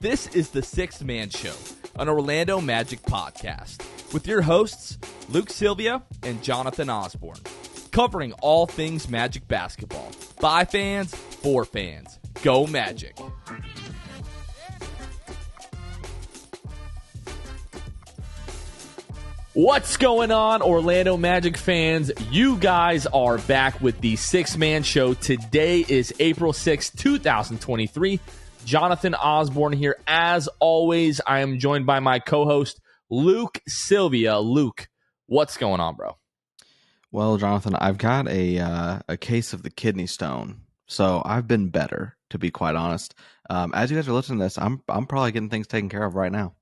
This is the Sixth Man Show, an Orlando Magic podcast, with your hosts, Luke Sylvia and Jonathan Osborne, covering all things Magic basketball. By fans, for fans. Go Magic. What's going on, Orlando Magic fans? You guys are back with the Sixth Man Show. Today is April 6th, 2023. Jonathan Osborne here. As always, I am joined by my co-host, Luke Sylvia. Luke, what's going on, bro? Well, Jonathan, I've got a case of the kidney stone, so I've been better, to be quite honest. As you guys are listening to this, I'm probably getting things taken care of right now,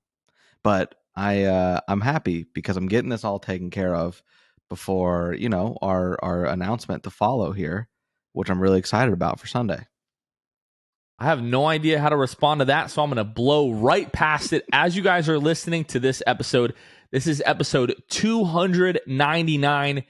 but I'm happy because I'm getting this all taken care of before, you know, our announcement to follow here, which I'm really excited about for Sunday. I have no idea how to respond to that, so I'm going to blow right past it. As you guys are listening to this episode, this is episode 299.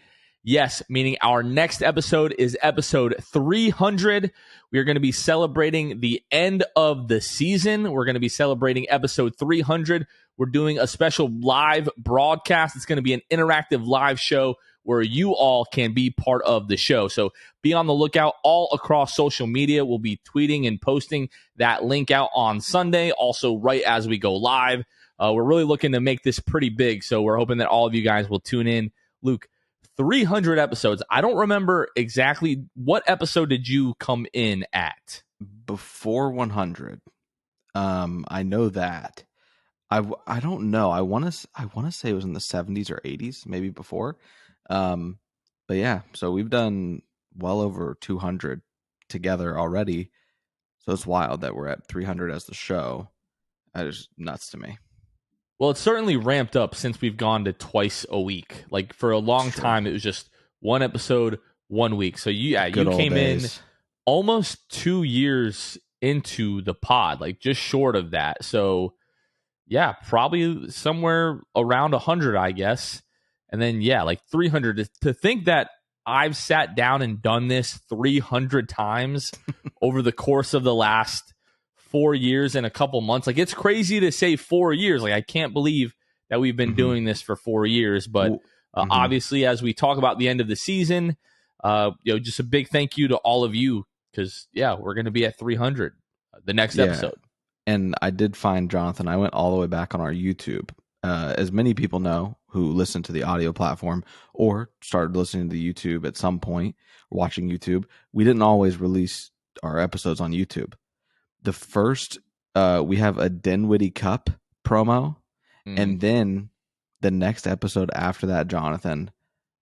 Yes, meaning our next episode is episode 300. We are going to be celebrating the end of the season. We're going to be celebrating episode 300. We're doing a special live broadcast. It's going to be an interactive live show where you all can be part of the show. So be on the lookout all across social media. We'll be tweeting and posting that link out on Sunday, also right as we go live. We're really looking to make this pretty big, so we're hoping that all of you guys will tune in. Luke, 300 episodes. I don't remember exactly what episode did you come in at? Before 100. I know that. I don't know. I want to say it was in the 70s or 80s, maybe before. But yeah, so we've done well over 200 together already. So it's wild that we're at 300 as the show. That is nuts to me. Well, it's certainly ramped up since we've gone to twice a week. Like for a long time, it was just one episode, 1 week. So you came in almost 2 years into the pod, like just short of that. So yeah, probably somewhere around 100, I guess. And then, yeah, like 300. To think that I've sat down and done this 300 times over the course of the last 4 years and a couple months. Like, it's crazy to say 4 years. Like, I can't believe that we've been doing this for 4 years. But obviously, as we talk about the end of the season, just a big thank you to all of you because, yeah, we're going to be at 300 the next episode. And I did find, Jonathan, I went all the way back on our YouTube. As many people know who listen to the audio platform or started listening to YouTube at some point, watching YouTube, we didn't always release our episodes on YouTube. The first, we have a Dinwiddie Cup promo, and then the next episode after that, Jonathan,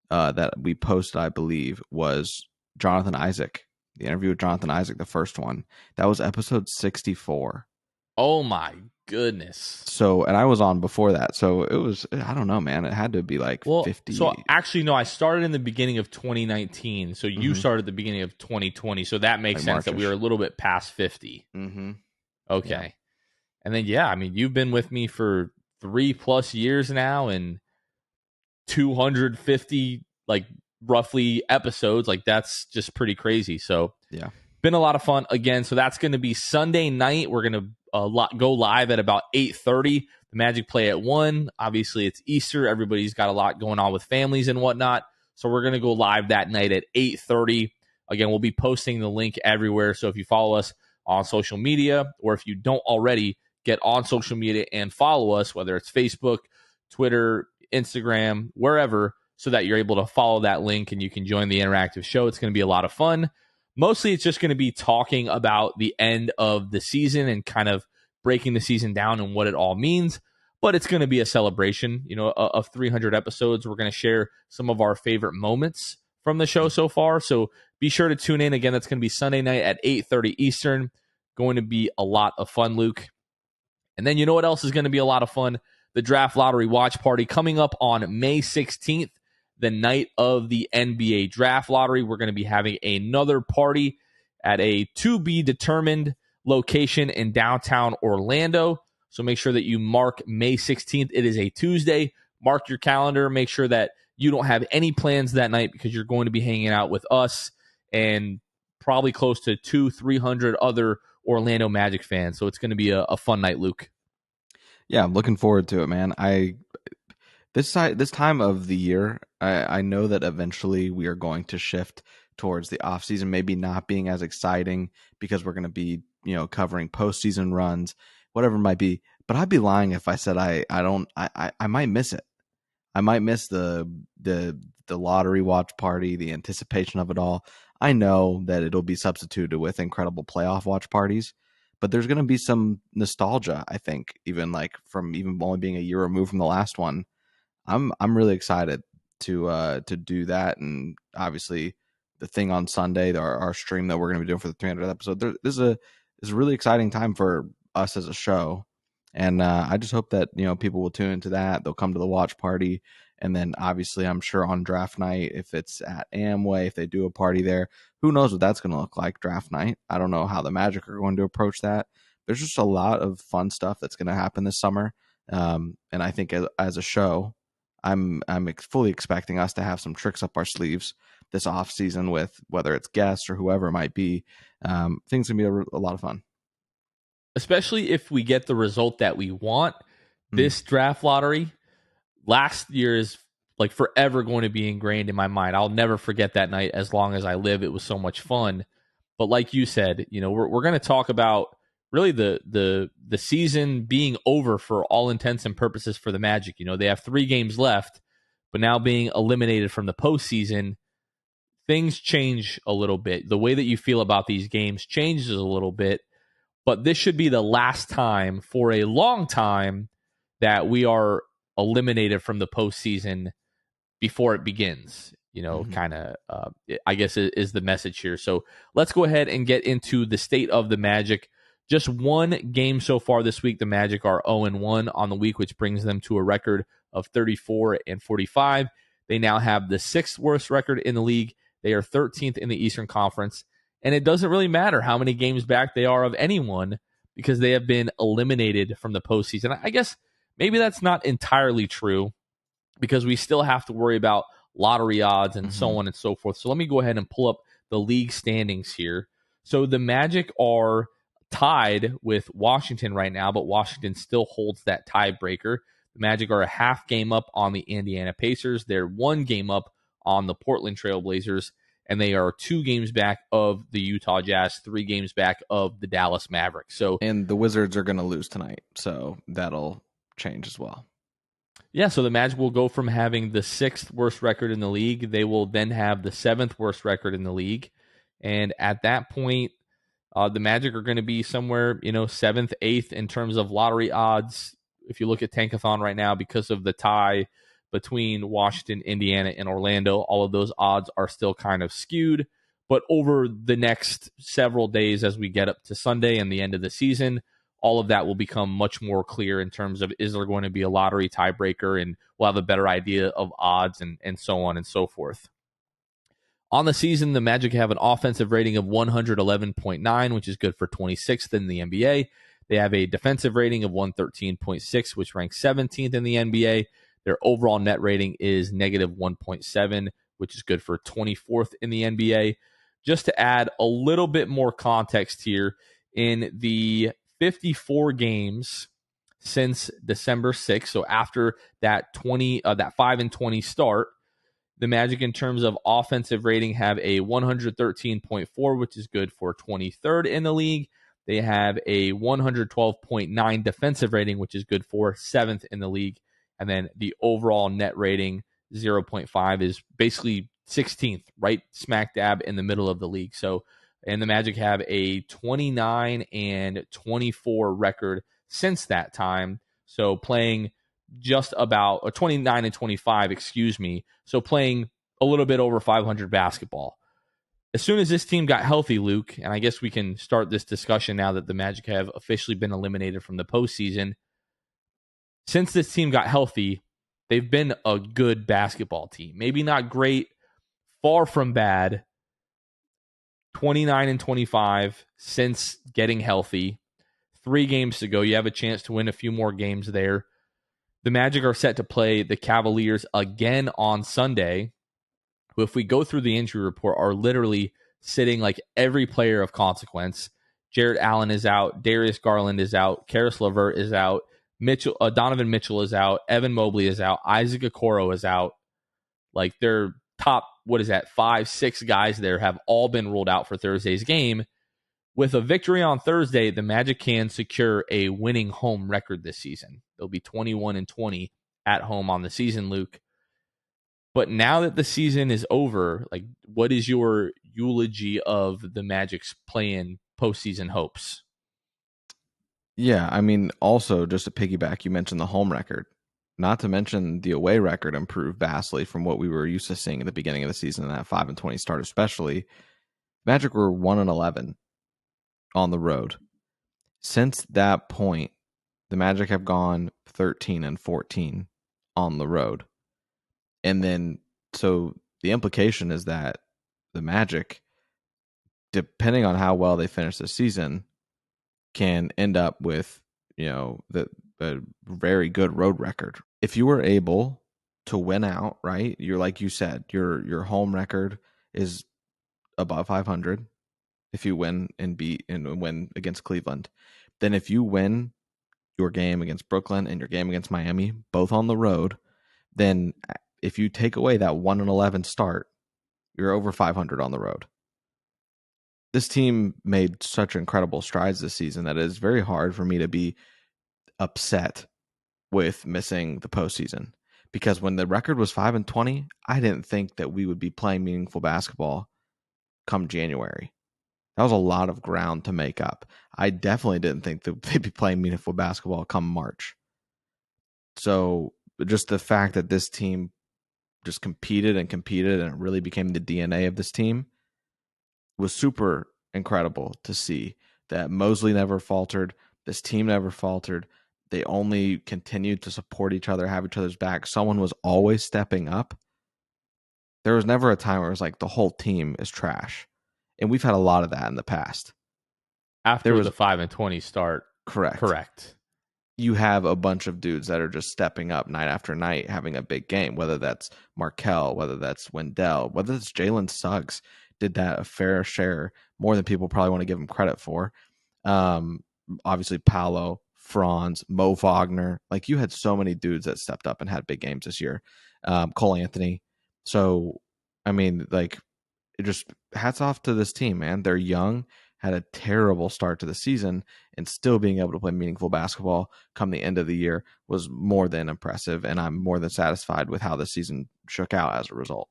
that we posted, I believe, was Jonathan Isaac. The interview with Jonathan Isaac, the first one. That was episode 64. Oh my goodness. So, and I was on before that. So it was, I don't know, man. It had to be like 50. So actually, no, I started in the beginning of 2019. So you started at the beginning of 2020. So that makes sense March-ish. That we were a little bit past 50. Okay. Yeah. And then, yeah, I mean, you've been with me for 3+ years now and 250, like roughly episodes. Like that's just pretty crazy. So yeah, been a lot of fun again. So that's going to be Sunday night. We're going to go live at about 8:30. The Magic play at 1. Obviously, it's Easter. Everybody's got a lot going on with families and whatnot. So we're going to go live that night at 8:30. Again, we'll be posting the link everywhere. So if you follow us on social media, or if you don't already, get on social media and follow us, whether it's Facebook, Twitter, Instagram, wherever, so that you're able to follow that link and you can join the interactive show. It's going to be a lot of fun. Mostly it's just going to be talking about the end of the season and kind of breaking the season down and what it all means. But it's going to be a celebration, of 300 episodes. We're going to share some of our favorite moments from the show so far. So be sure to tune in. Again, that's going to be Sunday night at 8:30 Eastern. Going to be a lot of fun, Luke. And then you know what else is going to be a lot of fun? The Draft Lottery Watch Party coming up on May 16th. The night of the NBA Draft Lottery. We're going to be having another party at a to-be-determined location in downtown Orlando. So make sure that you mark May 16th. It is a Tuesday. Mark your calendar. Make sure that you don't have any plans that night because you're going to be hanging out with us and probably close to 200-300 other Orlando Magic fans. So it's going to be a fun night, Luke. Yeah, I'm looking forward to it, man. This time of the year, I know that eventually we are going to shift towards the off season, maybe not being as exciting because we're going to be, covering postseason runs, whatever it might be. But I'd be lying if I said I might miss it. I might miss the lottery watch party, the anticipation of it all. I know that it'll be substituted with incredible playoff watch parties, but there's going to be some nostalgia, I think, even like from even only being a year removed from the last one. I'm really excited to do that, and obviously the thing on Sunday, our stream that we're going to be doing for the 300th episode. This is a really exciting time for us as a show, and I just hope that people will tune into that. They'll come to the watch party, and then obviously I'm sure on draft night, if it's at Amway, if they do a party there, who knows what that's going to look like draft night. I don't know how the Magic are going to approach that. There's just a lot of fun stuff that's going to happen this summer, and I think as a show, I'm fully expecting us to have some tricks up our sleeves this off season with whether it's guests or whoever it might be. Things can be a lot of fun, especially if we get the result that we want. This draft lottery last year is like forever going to be ingrained in my mind. I'll never forget that night as long as I live. It was so much fun. But like you said, we're going to talk about really the season being over for all intents and purposes for the Magic. They have 3 games left, but now being eliminated from the postseason, things change a little bit. The way that you feel about these games changes a little bit, but this should be the last time for a long time that we are eliminated from the postseason before it begins. I guess is the message here. So let's go ahead and get into the state of the Magic. Just one game so far this week. The Magic are 0-1 on the week, which brings them to a record of 34-45. They now have the 6th worst record in the league. They are 13th in the Eastern Conference. And it doesn't really matter how many games back they are of anyone because they have been eliminated from the postseason. I guess maybe that's not entirely true because we still have to worry about lottery odds and so on and so forth. So let me go ahead and pull up the league standings here. So the Magic are tied with Washington right now, but Washington still holds that tiebreaker. The Magic are a half game up on the Indiana Pacers. They're 1 game up on the Portland Trail Blazers, and they are 2 games back of the Utah Jazz, 3 games back of the Dallas Mavericks. And the Wizards are going to lose tonight, so that'll change as well. Yeah, so the Magic will go from having the 6th worst record in the league. They will then have the 7th worst record in the league. And at that point, the Magic are going to be somewhere, 7th, 8th in terms of lottery odds. If you look at Tankathon right now, because of the tie between Washington, Indiana, and Orlando, all of those odds are still kind of skewed. But over the next several days as we get up to Sunday and the end of the season, all of that will become much more clear in terms of is there going to be a lottery tiebreaker, and we'll have a better idea of odds and so on and so forth. On the season, the Magic have an offensive rating of 111.9, which is good for 26th in the NBA. They have a defensive rating of 113.6, which ranks 17th in the NBA. Their overall net rating is negative 1.7, which is good for 24th in the NBA. Just to add a little bit more context here, in the 54 games since December 6th, so after that 5-20 start, the Magic, in terms of offensive rating, have a 113.4, which is good for 23rd in the league. They have a 112.9 defensive rating, which is good for 7th in the league. And then the overall net rating, 0.5, is basically 16th, right smack dab in the middle of the league. So, and the Magic have a 29-24 record since that time. So playing just about 29-25, excuse me. So playing a little bit over 500 basketball. As soon as this team got healthy, Luke, and I guess we can start this discussion now that the Magic have officially been eliminated from the postseason. Since this team got healthy, they've been a good basketball team. Maybe not great, far from bad. 29-25 since getting healthy. 3 games to go. You have a chance to win a few more games there. The Magic are set to play the Cavaliers again on Sunday, who, if we go through the injury report, are literally sitting like every player of consequence. Jarrett Allen is out. Darius Garland is out. Karis LeVert is out. Donovan Mitchell is out. Evan Mobley is out. Isaac Okoro is out. Like their top, 5, 6 guys there have all been ruled out for Thursday's game. With a victory on Thursday, the Magic can secure a winning home record this season. They'll be 21-20 at home on the season, Luke. But now that the season is over, like, what is your eulogy of the Magic's play-in postseason hopes? Yeah, I mean, also just to piggyback, you mentioned the home record. Not to mention the away record improved vastly from what we were used to seeing at the beginning of the season in that 5-20 start, especially. Magic were 1-11 on the road. Since that point, the Magic have gone 13-14 on the road. And then, so the implication is that the Magic, depending on how well they finish the season, can end up with, a very good road record. If you were able to win out, right? You're like you said, your home record is above 500. If you win and win against Cleveland, then if you win your game against Brooklyn and your game against Miami, both on the road, then if you take away that 1-11 start, you're over 500 on the road. This team made such incredible strides this season that it is very hard for me to be upset with missing the postseason. Because when the record was 5-20, I didn't think that we would be playing meaningful basketball come January. That was a lot of ground to make up. I definitely didn't think that they'd be playing meaningful basketball come March. So just the fact that this team just competed and it really became the DNA of this team was super incredible to see. That Mosley never faltered. This team never faltered. They only continued to support each other, have each other's back. Someone was always stepping up. There was never a time where it was like the whole team is trash. And we've had a lot of that in the past. After the 5-20 start. Correct. You have a bunch of dudes that are just stepping up night after night, having a big game, whether that's Markelle, whether that's Wendell, whether it's Jalen Suggs, did that a fair share, more than people probably want to give him credit for. Obviously, Paolo, Franz, Mo Wagner. Like, you had so many dudes that stepped up and had big games this year. Cole Anthony. So, I mean, like, it just hats off to this team, man. They're young, had a terrible start to the season, and still being able to play meaningful basketball come the end of the year was more than impressive, and I'm more than satisfied with how the season shook out as a result.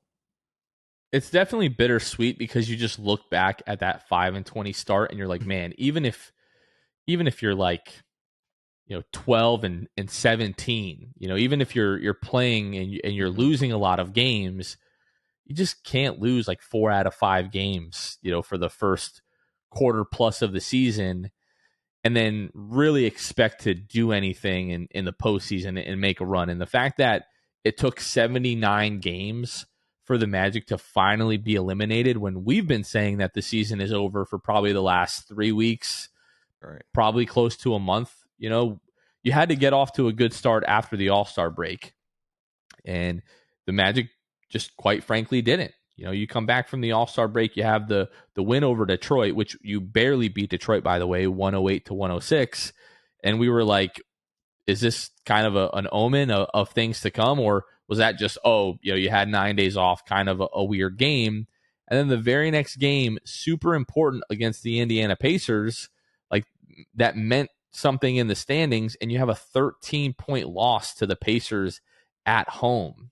It's definitely bittersweet because you just look back at that 5-20 start and you're like, man, even if you're like, 12-17, even if you're playing and you're losing a lot of games, you just can't lose like 4 out of 5 games, for the first quarter plus of the season, and then really expect to do anything in the postseason and make a run. And the fact that it took 79 games for the Magic to finally be eliminated, when we've been saying that the season is over for probably the last 3 weeks, right, probably close to a month. You had to get off to a good start after the All-Star break, and the Magic just quite frankly didn't. You come back from the All-Star break, you have the win over Detroit, which you barely beat Detroit, by the way, 108-106. And we were like, is this kind of an omen of things to come? Or was that just, you had 9 days off, kind of a weird game? And then the very next game, super important against the Indiana Pacers, like that meant something in the standings, and you have a 13-point loss to the Pacers at home.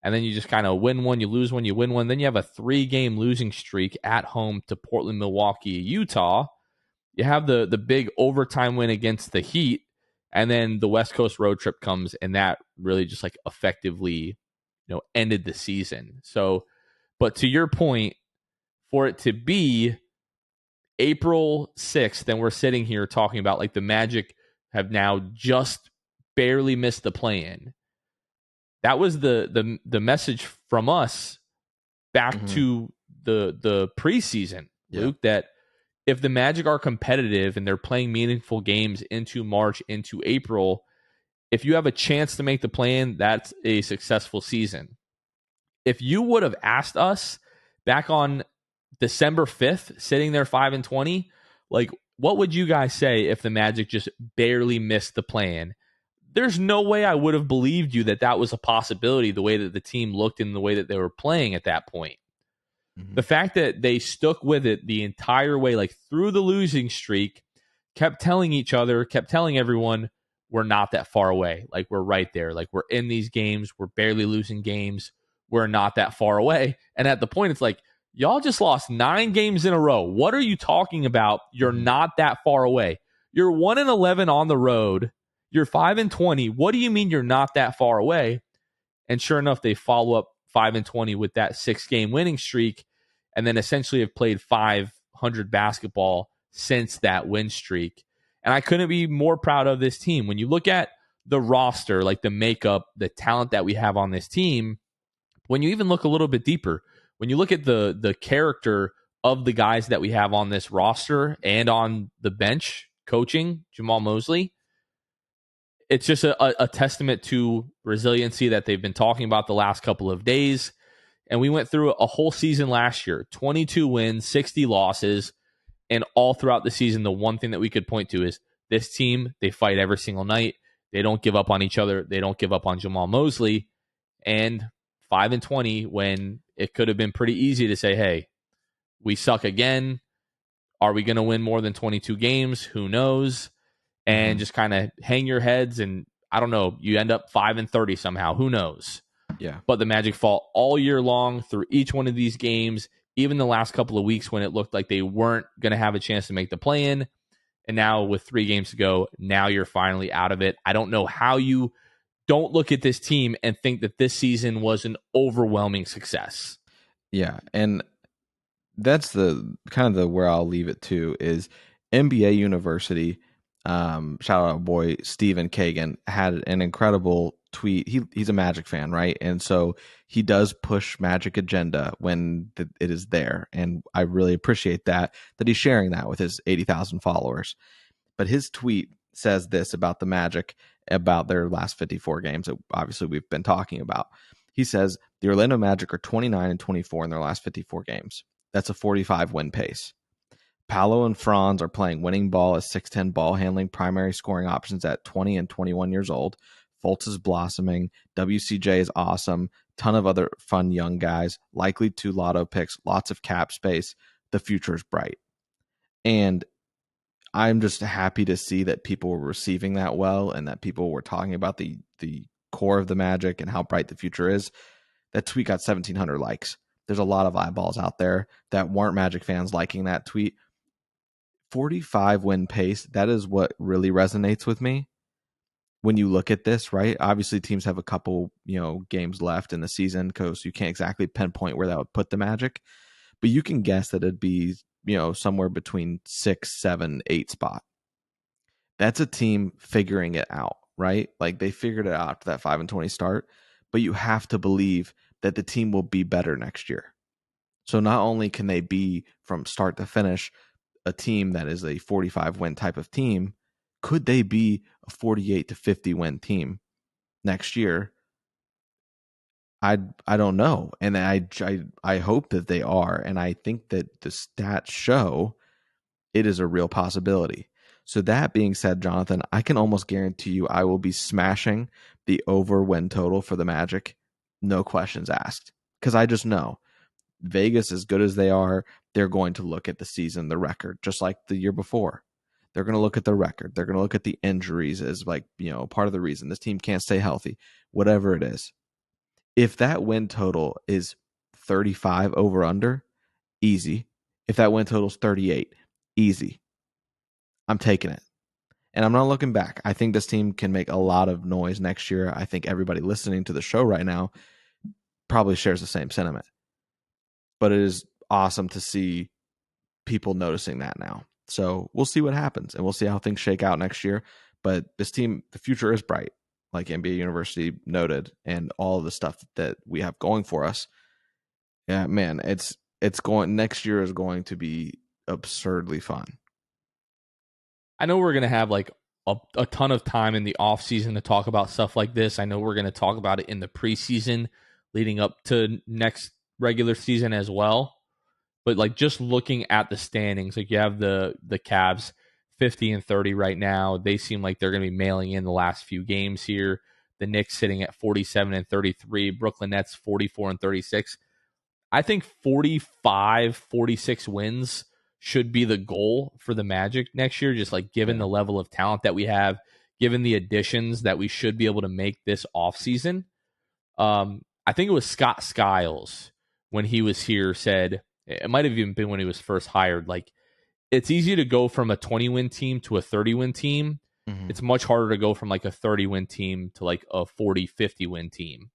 And then you just kind of win one, you lose one, you win one. Then you have a 3-game losing streak at home to Portland, Milwaukee, Utah. You have the big overtime win against the Heat. And then the West Coast road trip comes, and that really just like effectively, ended the season. So, but to your point, for it to be April 6th, and we're sitting here talking about like the Magic have now just barely missed the play-in. That was the message from us back to the preseason, Luke, that if the Magic are competitive and they're playing meaningful games into March, into April, if you have a chance to make the play-in, that's a successful season. If you would have asked us back on December 5th, sitting there 5-20, Like, what would you guys say if the Magic just barely missed the plan? There's no way I would have believed you that that was a possibility, the way that the team looked and the way that they were playing at that point. Mm-hmm. The fact that they stuck with it the entire way, like through the losing streak, kept telling each other, kept telling everyone, we're not that far away. Like, we're right there. Like, we're in these games. We're barely losing games. We're not that far away. And at the point, it's like, y'all just lost 9 games in a row. What are you talking about? You're not that far away. You're 1-11 on the road. You're 5-20. What do you mean you're not that far away? And sure enough, they follow up 5-20 with that 6-game winning streak, and then essentially have played 500 basketball since that win streak. And I couldn't be more proud of this team. When you look at the roster, like the makeup, the talent that we have on this team, when you even look a little bit deeper, when you look at the character of the guys that we have on this roster and on the bench coaching, Jamal Mosley, it's just a testament to resiliency that they've been talking about the last couple of days. And we went through a whole season last year, 22 wins, 60 losses. And all throughout the season, the one thing that we could point to is this team, they fight every single night. They don't give up on each other. They don't give up on Jamal Mosley. And 5-20, when it could have been pretty easy to say, hey, we suck again. Are we going to win more than 22 games? Who knows? And just kind of hang your heads, and I don't know, you end up 5-30 somehow. Who knows? Yeah. But the Magic fought all year long through each one of these games, even the last couple of weeks when it looked like they weren't going to have a chance to make the play-in. And now with 3 games to go, now you're finally out of it. I don't know how you don't look at this team and think that this season was an overwhelming success. Yeah, and that's the kind of the where I'll leave it to is NBA University. Shout out our boy Stephen Kagan had an incredible tweet. He's a Magic fan, right? And so he does push Magic agenda when it is there, and I really appreciate that he's sharing that with his 80,000 followers. But his tweet says this about the Magic, about their last 54 games that obviously we've been talking about. He says the Orlando Magic are 29-24 in their last 54 games. That's a 45 win pace. Paolo and Franz are playing winning ball as 6'10 ball handling primary scoring options at 20 and 21 years old. Fultz is blossoming. WCJ is awesome. Ton of other fun young guys. Likely 2 lotto picks. Lots of cap space. The future is bright. And I'm just happy to see that people were receiving that well and that people were talking about the core of the Magic and how bright the future is. That tweet got 1,700 likes. There's a lot of eyeballs out there that weren't Magic fans liking that tweet. 45 win pace, that is what really resonates with me when you look at this, right? Obviously teams have a couple, games left in the season, because you can't exactly pinpoint where that would put the Magic, but you can guess that it'd be, somewhere between 6, 7, 8 spot. That's a team figuring it out, right? Like they figured it out after that 5-20 start, but you have to believe that the team will be better next year. So not only can they be from start to finish a team that is a 45 win type of team, could they be a 48 to 50 win team next year? I don't know, and I hope that they are, and I think that the stats show it is a real possibility. So that being said, Jonathan, I can almost guarantee you I will be smashing the over win total for the Magic, no questions asked, because I just know Vegas, as good as they are, they're going to look at the season, the record, just like the year before. They're going to look at the record. They're going to look at the injuries as part of the reason this team can't stay healthy, whatever it is. If that win total is 35 over under, easy. If that win total is 38, easy. I'm taking it. And I'm not looking back. I think this team can make a lot of noise next year. I think everybody listening to the show right now probably shares the same sentiment. But it is awesome to see people noticing that now. So we'll see what happens, and we'll see how things shake out next year. But this team, the future is bright, like NBA University noted, and all of the stuff that we have going for us. Yeah, man, it's going. Next year is going to be absurdly fun. I know we're going to have like a ton of time in the off season to talk about stuff like this. I know we're going to talk about it in the preseason leading up to next regular season as well. But like just looking at the standings, like you have the Cavs 50-30 right now. They seem like they're going to be mailing in the last few games here. The Knicks sitting at 47-33, Brooklyn Nets 44-36. I think 45, 46 wins should be the goal for the Magic next year, just like given the level of talent that we have, given the additions that we should be able to make this offseason. I think it was Scott Skiles when he was here said, it might have even been when he was first hired, like it's easy to go from a 20-win team to a 30-win team. Mm-hmm. It's much harder to go from like a 30-win team to like a 40, 50-win team.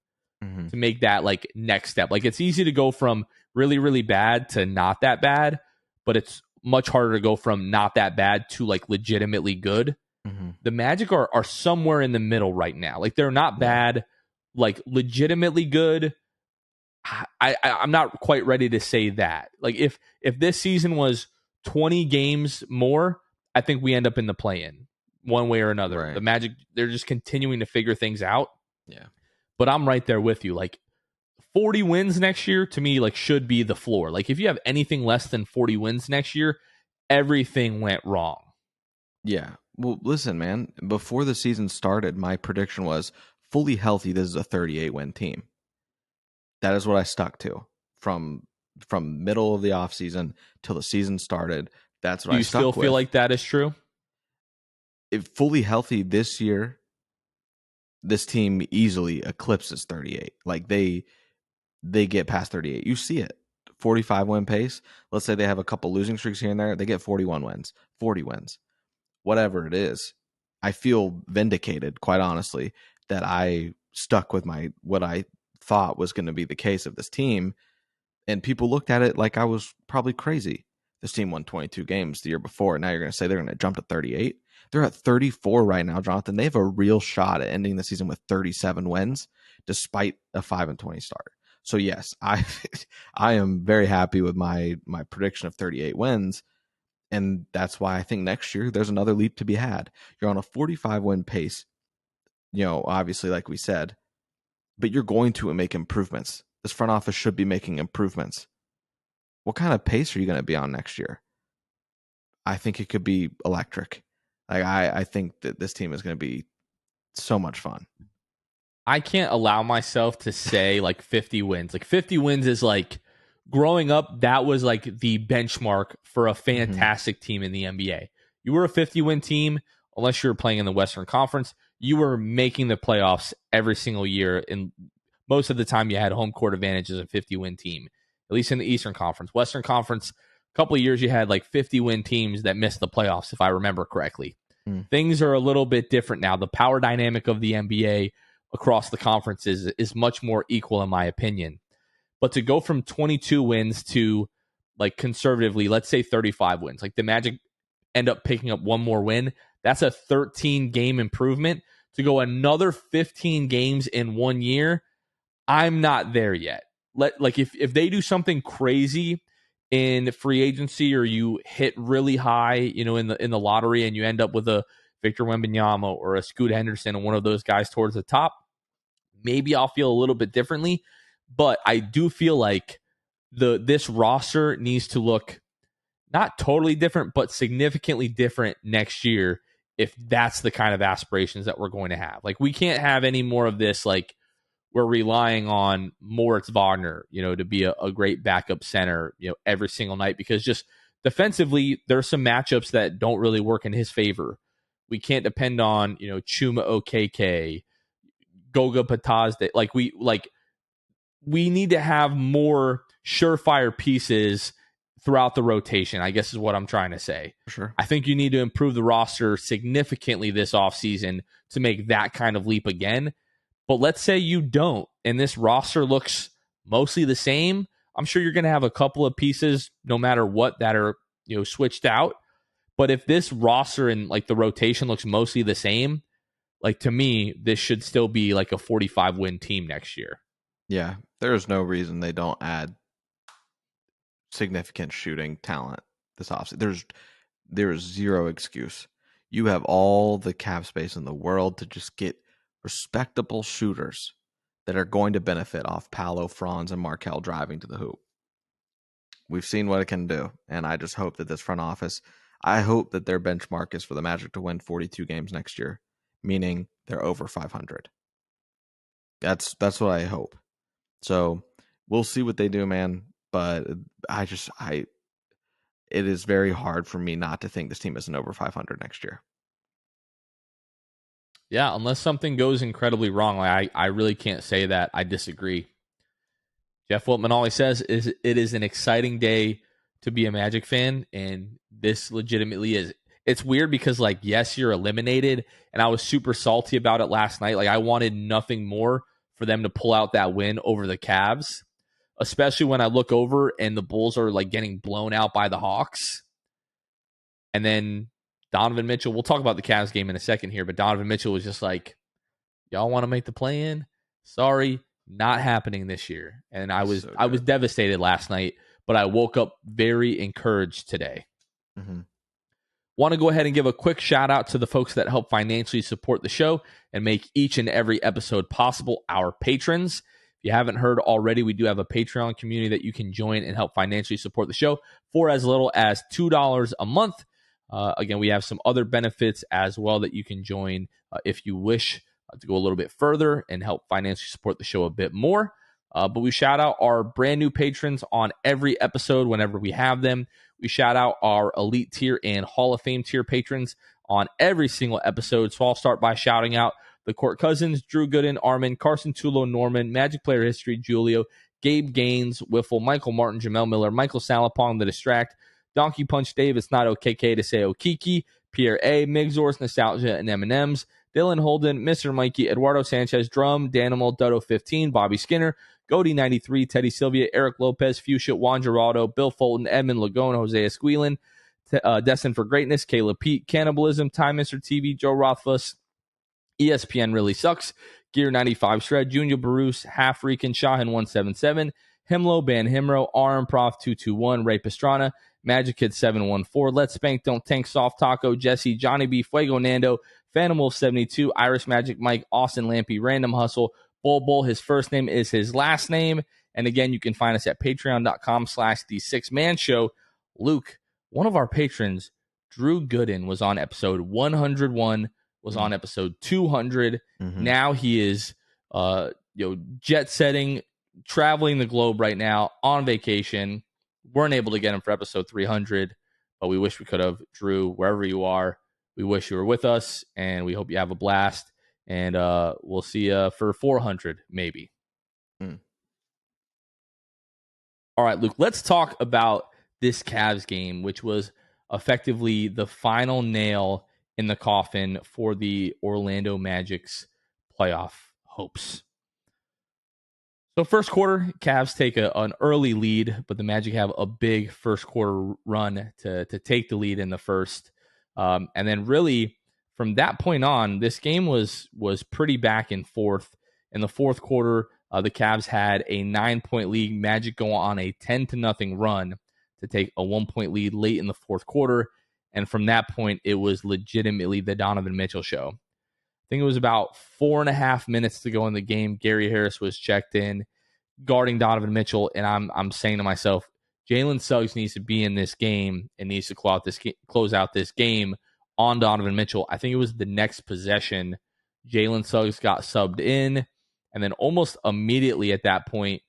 To make that like next step. Like it's easy to go from really, really bad to not that bad, but it's much harder to go from not that bad to like legitimately good. The Magic are somewhere in the middle right now. Like they're not bad, like legitimately good. I'm not quite ready to say that. Like if this season was 20 games more, I think we end up in the play-in one way or another. Right. The Magic, they're just continuing to figure things out. Yeah. But I'm right there with you. Like 40 wins next year to me like should be the floor. Like if you have anything less than 40 wins next year, everything went wrong. Yeah. Well, listen, man, before the season started, my prediction was fully healthy, this is a 38-win team. That is what I stuck to from middle of the offseason till the season started. That's what I stuck with. Do you still feel like that is true? If fully healthy this year, this team easily eclipses 38. Like they get past 38. You see it. 45-win pace. Let's say they have a couple losing streaks here and there. They get 41 wins, 40 wins, whatever it is. I feel vindicated, quite honestly, that I stuck with what I thought was going to be the case of this team. And people looked at it like I was probably crazy. This team won 22 games the year before. And now you're going to say they're going to jump to 38. They're at 34 right now, Jonathan. They have a real shot at ending the season with 37 wins, despite a 5-20 start. So yes, I am very happy with my prediction of 38 wins. And that's why I think next year there's another leap to be had. You're on a 45-win pace, obviously, like we said, but you're going to make improvements. This front office should be making improvements. What kind of pace are you going to be on next year? I think it could be electric. Like I think that this team is going to be so much fun. I can't allow myself to say like 50 wins. Like 50 wins is like growing up, that was like the benchmark for a fantastic team in the NBA. You were a 50-win team, unless you were playing in the Western Conference. You were making the playoffs every single year. And most of the time you had home court advantage as a 50-win team, at least in the Eastern Conference. Western Conference, a couple of years you had like 50-win teams that missed the playoffs, if I remember correctly. Things are a little bit different now. The power dynamic of the NBA across the conferences is much more equal, in my opinion. But to go from 22 wins to, like, conservatively, let's say 35 wins, like the Magic end up picking up one more win, that's a 13-game improvement. To go another 15 games in 1 year, I'm not there yet. If they do something crazy in free agency, or you hit really high, in the lottery, and you end up with a Victor Wembanyama or a Scoot Henderson and one of those guys towards the top, maybe I'll feel a little bit differently. But I do feel like this roster needs to look not totally different, but significantly different next year if that's the kind of aspirations that we're going to have. Like, we can't have any more of this, like, we're relying on Moritz Wagner, to be a great backup center, every single night, because just defensively, there's some matchups that don't really work in his favor. We can't depend on, Chuma Okeke, Goga Patazde. We need to have more surefire pieces throughout the rotation, I guess is what I'm trying to say. Sure. I think you need to improve the roster significantly this offseason to make that kind of leap again. But let's say you don't, and this roster looks mostly the same. I'm sure you're going to have a couple of pieces, no matter what, that are switched out. But if this roster and like the rotation looks mostly the same, like, to me, this should still be like a 45-win team next year. Yeah, there's no reason they don't add significant shooting talent this offseason. There is zero excuse. You have all the cap space in the world to just get respectable shooters that are going to benefit off Paolo, Franz, and Markel driving to the hoop. We've seen what it can do, and I just hope that this front office, I hope that their benchmark is for the Magic to win 42 games next year, meaning they're over 500. That's what I hope. So we'll see what they do, man. But it is very hard for me not to think this team isn't over 500 next year. Yeah, unless something goes incredibly wrong, I really can't say that I disagree. Jeff Wiltman always says it is an exciting day to be a Magic fan, and this legitimately is. It's weird because, like, yes, you're eliminated, and I was super salty about it last night. Like, I wanted nothing more for them to pull out that win over the Cavs, especially when I look over and the Bulls are, like, getting blown out by the Hawks. And then Donovan Mitchell, we'll talk about the Cavs game in a second here, but Donovan Mitchell was just like, y'all want to make the play-in? Sorry, not happening this year. And I was devastated last night, but I woke up very encouraged today. Mm-hmm. Want to go ahead and give a quick shout out to the folks that help financially support the show and make each and every episode possible, our patrons. If you haven't heard already, we do have a Patreon community that you can join and help financially support the show for as little as $2 a month. Again, we have some other benefits as well that you can join if you wish to go a little bit further and help financially support the show a bit more. But we shout out our brand new patrons on every episode whenever we have them. We shout out our elite tier and Hall of Fame tier patrons on every single episode. So I'll start by shouting out the Court Cousins, Drew Gooden, Armin, Carson Tulo, Norman, Magic Player History, Julio, Gabe Gaines, Wiffle, Michael Martin, Jamel Miller, Michael Salapong, The Distract, Donkey Punch Dave, It's Not OKK to Say Okiki, Pierre A, Migzors, Nostalgia, and M&M's, Dylan Holden, Mr. Mikey, Eduardo Sanchez, Drum, Danimal, Dutto 15, Bobby Skinner, Goody 93, Teddy Sylvia, Eric Lopez, Fuchsia, Juan Geraldo, Bill Fulton, Edmund Lagone, Jose Esquilin, Destined for Greatness, Caleb Pete, Cannibalism, Time Mr. TV, Joe Rothfuss, ESPN Really Sucks, Gear 95 Shred, Junior Bruce, Half Rican, Shahin 177, Himlo, Ban Himro, RM Prof 221, Ray Pastrana, Magic Kid 714, Let's Spank, Don't Tank, Soft Taco, Jesse, Johnny B, Fuego Nando, Phantom Wolf 72, Irish Magic Mike, Austin Lampy, Random Hustle, Bull, his first name is his last name. And again, you can find us at patreon.com/the Six Man Show. Luke, one of our patrons, Drew Gooden, was on episode 101, was on episode 200. Mm-hmm. Now he is jet setting, traveling the globe right now on vacation. Weren't able to get him for episode 300, but we wish we could have. Drew, wherever you are, we wish you were with us, and we hope you have a blast. And we'll see you for 400, maybe. All right, Luke, let's talk about this Cavs game, which was effectively the final nail in the coffin for the Orlando Magic's playoff hopes. So first quarter, Cavs take an early lead, but the Magic have a big first quarter run to take the lead in the first. And then really, from that point on, this game was pretty back and forth. In the fourth quarter, the Cavs had a 9-point lead. Magic go on a 10-0 run to take a 1-point lead late in the fourth quarter. And from that point, it was legitimately the Donovan Mitchell show. I think it was about 4.5 minutes to go in the game. Gary Harris was checked in, guarding Donovan Mitchell, and I'm saying to myself, Jalen Suggs needs to be in this game and needs to close out this game on Donovan Mitchell. I think it was the next possession, Jalen Suggs got subbed in, and then almost immediately at that point,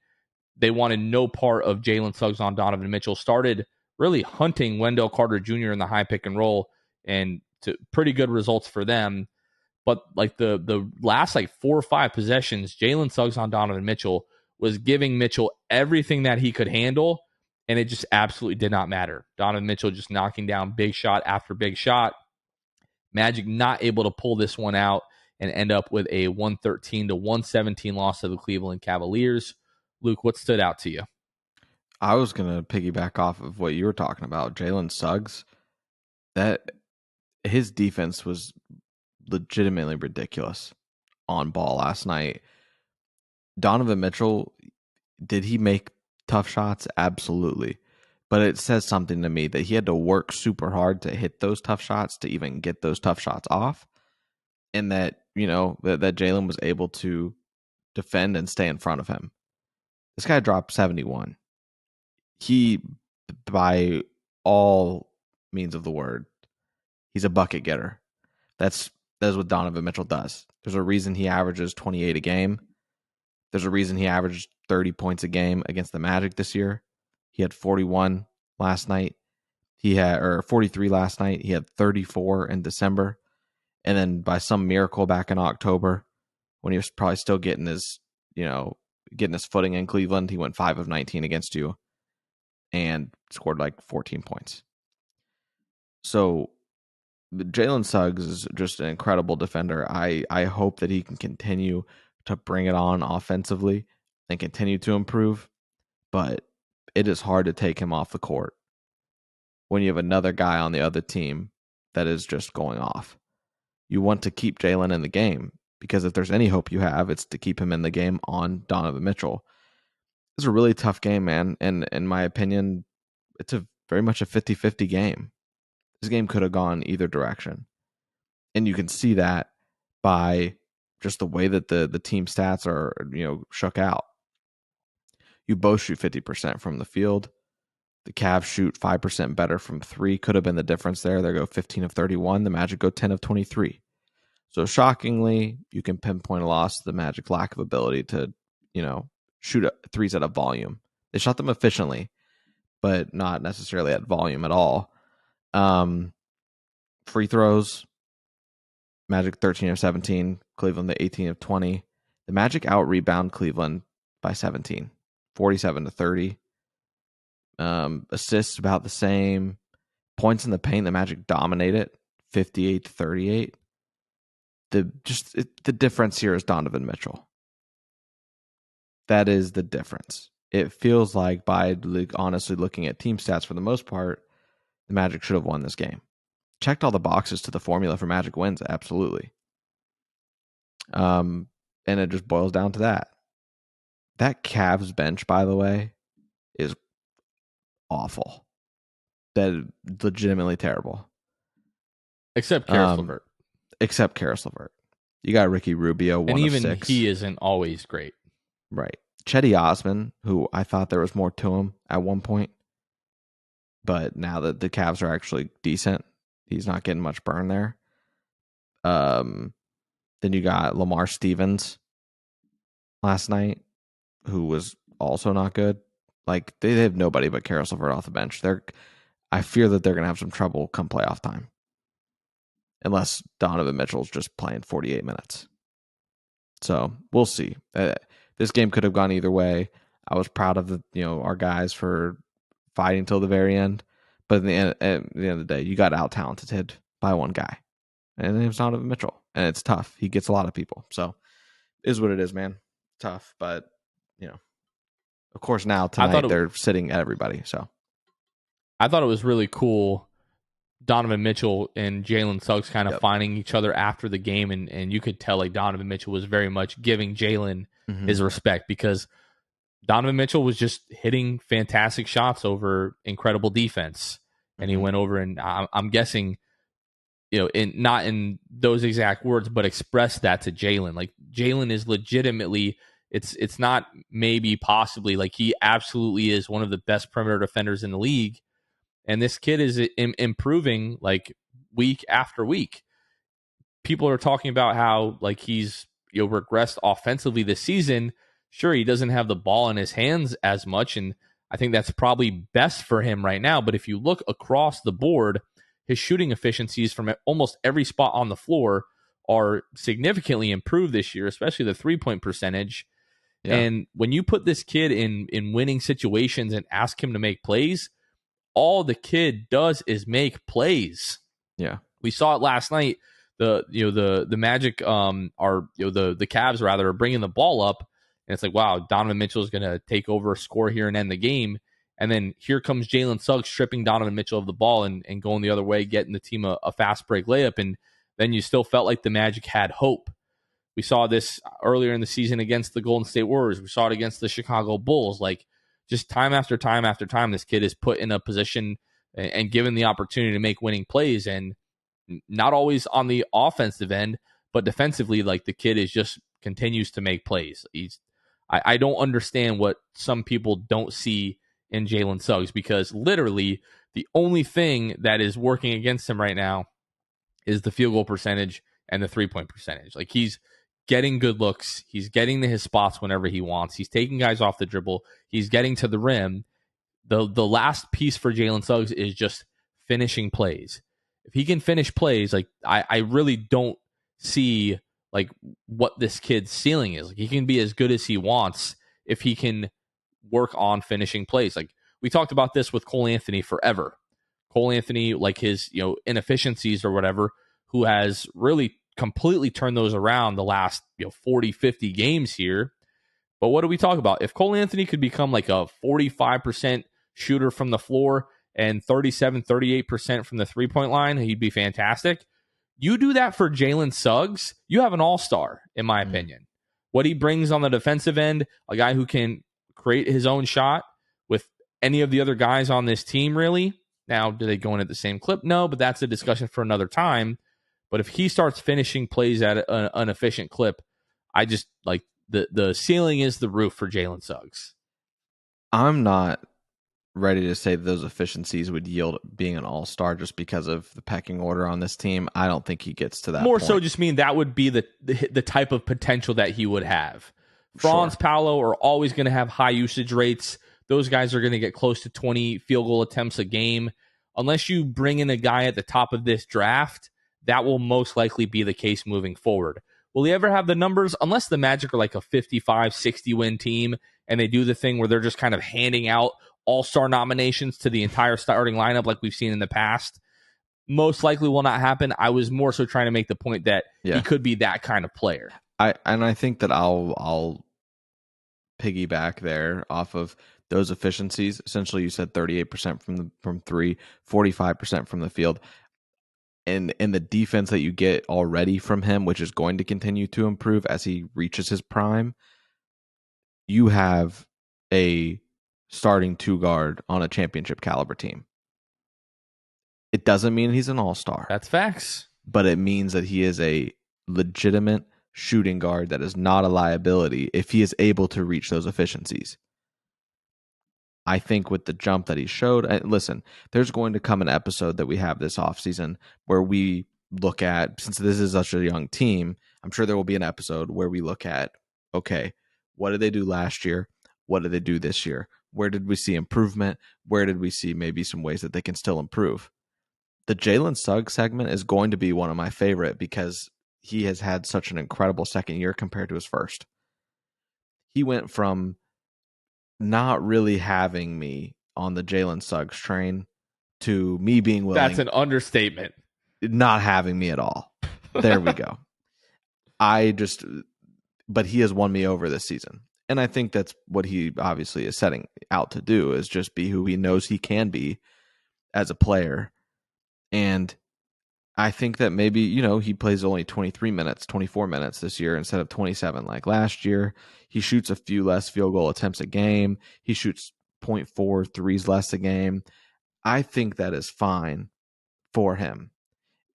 they wanted no part of Jalen Suggs on Donovan Mitchell, started really hunting Wendell Carter Jr. in the high pick and roll, and to pretty good results for them. But like the last 4 or 5 possessions, Jalen Suggs on Donovan Mitchell was giving Mitchell everything that he could handle, and it just absolutely did not matter. Donovan Mitchell just knocking down big shot after big shot. Magic not able to pull this one out and end up with a 113-117 loss to the Cleveland Cavaliers. Luke, what stood out to you? I was going to piggyback off of what you were talking about. Jalen Suggs, that his defense was legitimately ridiculous on ball last night. Donovan Mitchell, did he make tough shots? Absolutely. But it says something to me that he had to work super hard to hit those tough shots, to even get those tough shots off. And that, that Jalen was able to defend and stay in front of him. This guy dropped 71. He by all means of the word. He's a bucket getter. That's what Donovan Mitchell does. There's a reason he averages 28 a game. There's a reason he averaged 30 points a game against the Magic this year. He had 41 last night. He had 43 last night. He had 34 in December. And then by some miracle back in October, when he was probably still getting his footing in Cleveland, he went 5 of 19 against you and scored like 14 points. So Jalen Suggs is just an incredible defender. I hope that he can continue to bring it on offensively and continue to improve, but it is hard to take him off the court when you have another guy on the other team that is just going off. You want to keep Jalen in the game because if there's any hope you have, it's to keep him in the game on Donovan Mitchell. It's a really tough game, man, and in my opinion, it's very much a 50-50 game. This game could have gone either direction. And you can see that by just the way that the team stats are, shook out. You both shoot 50% from the field. The Cavs shoot 5% better from 3. Could have been the difference there. They go 15 of 31. The Magic go 10 of 23. So shockingly, you can pinpoint a loss to the Magic lack of ability to, shoot threes at a volume. They shot them efficiently, but not necessarily at volume at all. Free throws, Magic 13 of 17, Cleveland the 18 of 20. The Magic out-rebound Cleveland by 17, 47 to 30. Assists about the same. Points in the paint, the Magic dominate it, 58 to 38. The difference here is Donovan Mitchell. That is the difference. It feels like by honestly looking at team stats for the most part, the Magic should have won this game. Checked all the boxes to the formula for Magic wins, absolutely. And it just boils down to that. That Cavs bench, by the way, is awful. That is legitimately terrible. Except Karis LeVert. Except Karis LeVert. You got Ricky Rubio, 1 and of even 6. He isn't always great. Right. Chetty Osman, who I thought there was more to him at one point. But now that the Cavs are actually decent, he's not getting much burn there. Then you got Lamar Stevens last night, who was also not good. Like, they have nobody but Karis LeVert off the bench. I fear that they're going to have some trouble come playoff time. Unless Donovan Mitchell's just playing 48 minutes. So, we'll see. This game could have gone either way. I was proud of our guys for fighting till the very end. But at the end of the day, you got out-talented by one guy. And his name's Donovan Mitchell. And it's tough. He gets a lot of people. So, it is what it is, man. Tough. But, of course, now tonight they're sitting at everybody. So, I thought it was really cool. Donovan Mitchell and Jalen Suggs kind of finding each other after the game, and you could tell like Donovan Mitchell was very much giving Jalen his respect because Donovan Mitchell was just hitting fantastic shots over incredible defense, and he went over and I'm guessing, not in those exact words, but expressed that to Jalen. Like Jalen is legitimately, it's not maybe possibly, like he absolutely is one of the best perimeter defenders in the league. And this kid is improving like week after week. People are talking about how like he's regressed offensively this season. Sure, he doesn't have the ball in his hands as much, and I think that's probably best for him right now. But if you look across the board, his shooting efficiencies from almost every spot on the floor are significantly improved this year, especially the 3-point percentage. Yeah. And when you put this kid in winning situations and ask him to make plays, all the kid does is make plays. Yeah. We saw it last night. The Magic the Cavs rather are bringing the ball up, and it's like, wow, Donovan Mitchell is going to take over, score here, and end the game. And then here comes Jalen Suggs stripping Donovan Mitchell of the ball and going the other way, getting the team a fast break layup, and then you still felt like the Magic had hope. We saw this earlier in the season against the Golden State Warriors. We saw it against the Chicago Bulls. Like, just time after time after time, this kid is put in a position and given the opportunity to make winning plays, and not always on the offensive end, but defensively, like the kid is just continues to make plays. I don't understand what some people don't see in Jalen Suggs, because literally the only thing that is working against him right now is the field goal percentage and the 3-point percentage. Like, he's getting good looks. He's getting to his spots whenever he wants. He's taking guys off the dribble. He's getting to the rim. The last piece for Jalen Suggs is just finishing plays. If he can finish plays, like, I really don't see like what this kid's ceiling is. Like, he can be as good as he wants if he can work on finishing plays. Like, we talked about this with Cole Anthony forever. Cole Anthony, like his, inefficiencies or whatever, who has really completely turned those around the last, 40, 50 games here. But what do we talk about? If Cole Anthony could become like a 45% shooter from the floor and 37, 38% from the 3-point line, he'd be fantastic. You do that for Jalen Suggs, you have an all-star, in my opinion. What he brings on the defensive end, a guy who can create his own shot with any of the other guys on this team, really. Now, do they go in at the same clip? No, but that's a discussion for another time. But if he starts finishing plays at an efficient clip, I just like the ceiling is the roof for Jalen Suggs. I'm not ready to say those efficiencies would yield being an all-star just because of the pecking order on this team. I don't think he gets to that More point. so just mean that would be the type of potential that he would have. Franz, Paolo are always going to have high usage rates. Those guys are going to get close to 20 field goal attempts a game. Unless you bring in a guy at the top of this draft, that will most likely be the case moving forward. Will he ever have the numbers? Unless the Magic are like a 55, 60 win team and they do the thing where they're just kind of handing out all-star nominations to the entire starting lineup like we've seen in the past, most likely will not happen. I was more so trying to make the point that he could be that kind of player. I think that I'll piggyback there off of those efficiencies. Essentially, you said 38% from three, 45% from the field. And the defense that you get already from him, which is going to continue to improve as he reaches his prime, you have a starting two guard on a championship caliber team. It doesn't mean he's an all-star. That's facts. But it means that he is a legitimate shooting guard that is not a liability if he is able to reach those efficiencies. I think with the jump that he showed, and listen, there's going to come an episode that we have this offseason where we look at, since this is such a young team, I'm sure there will be an episode where we look at, okay, what did they do last year? What did they do this year? Where did we see improvement? Where did we see maybe some ways that they can still improve? The Jalen Suggs segment is going to be one of my favorite because he has had such an incredible second year compared to his first. He went from not really having me on the Jalen Suggs train to me being willing. That's an understatement. Not having me at all. There we go. But he has won me over this season. And I think that's what he obviously is setting out to do, is just be who he knows he can be as a player. And I think that maybe, he plays only 23 minutes, 24 minutes this year instead of 27 like last year. He shoots a few less field goal attempts a game. He shoots 0.4 threes less a game. I think that is fine for him.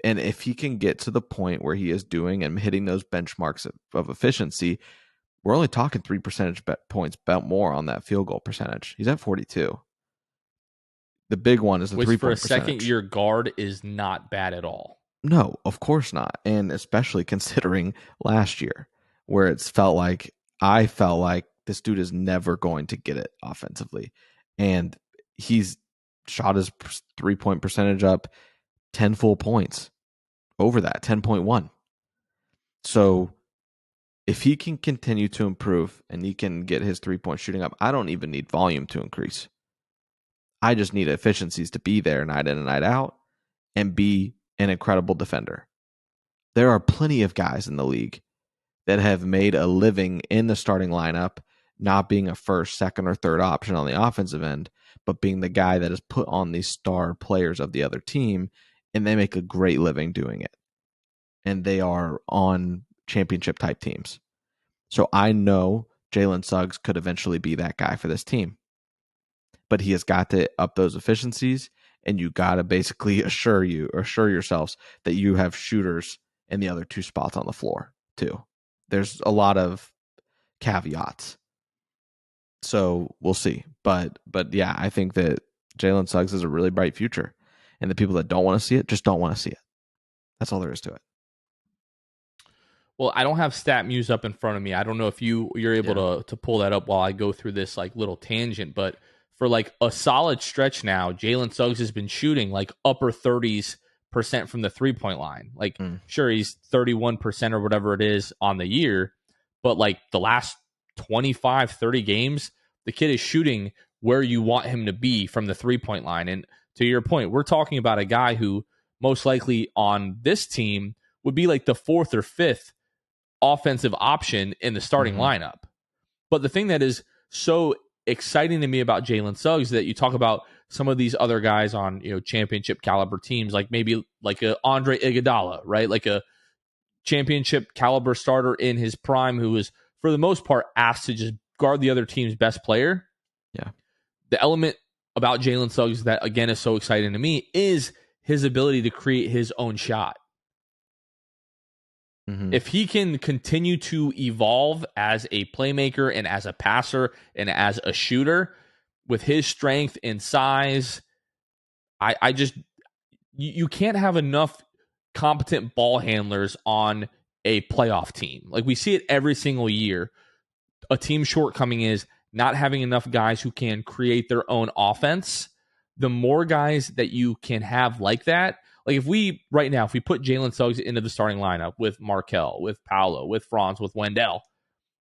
And if he can get to the point where he is doing and hitting those benchmarks of efficiency, we're only talking 3 percentage points more on that field goal percentage. He's at 42. The big one is the 3-point percentage. Which for a second-year guard is not bad at all. No, of course not. And especially considering last year, where I felt like this dude is never going to get it offensively. And he's shot his 3-point percentage up 10 full points over that, 10.1. So if he can continue to improve and he can get his 3-point shooting up, I don't even need volume to increase. I just need efficiencies to be there night in and night out and be an incredible defender. There are plenty of guys in the league that have made a living in the starting lineup, not being a first, second, or third option on the offensive end, but being the guy that is put on these star players of the other team, and they make a great living doing it. And they are on championship type teams. So I know Jalen Suggs could eventually be that guy for this team. But he has got to up those efficiencies, and you got to basically assure yourselves that you have shooters in the other two spots on the floor too. There's a lot of caveats. So we'll see. But yeah, I think that Jalen Suggs has a really bright future. And the people that don't want to see it just don't want to see it. That's all there is to it. Well, I don't have StatMuse up in front of me. I don't know if you're able Yeah. to pull that up while I go through this like little tangent, but for like a solid stretch now, Jalen Suggs has been shooting like upper 30s% from the 3-point line. Like, sure, he's 31% or whatever it is on the year, but like the last 25, 30 games, the kid is shooting where you want him to be from the 3-point line. And to your point, we're talking about a guy who most likely on this team would be like the fourth or fifth offensive option in the starting lineup. But the thing that is so exciting to me about Jalen Suggs is that you talk about some of these other guys on championship caliber teams, like maybe like a Andre Iguodala, right? Like a championship caliber starter in his prime who was for the most part asked to just guard the other team's best player. Yeah. The element about Jalen Suggs that again is so exciting to me is his ability to create his own shot. If he can continue to evolve as a playmaker and as a passer and as a shooter with his strength and size, I just you can't have enough competent ball handlers on a playoff team. Like we see it every single year. A team's shortcoming is not having enough guys who can create their own offense. The more guys that you can have like that, like if we put Jalen Suggs into the starting lineup with Markel, with Paolo, with Franz, with Wendell,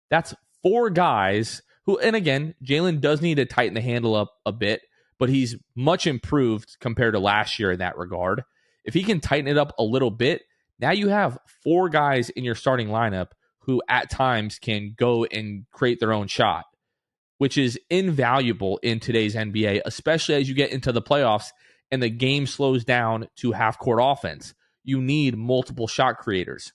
that's 4 guys who, and again, Jalen does need to tighten the handle up a bit, but he's much improved compared to last year in that regard. If he can tighten it up a little bit, now you have 4 guys in your starting lineup who at times can go and create their own shot, which is invaluable in today's NBA, especially as you get into the playoffs and the game slows down to half-court offense. You need multiple shot creators.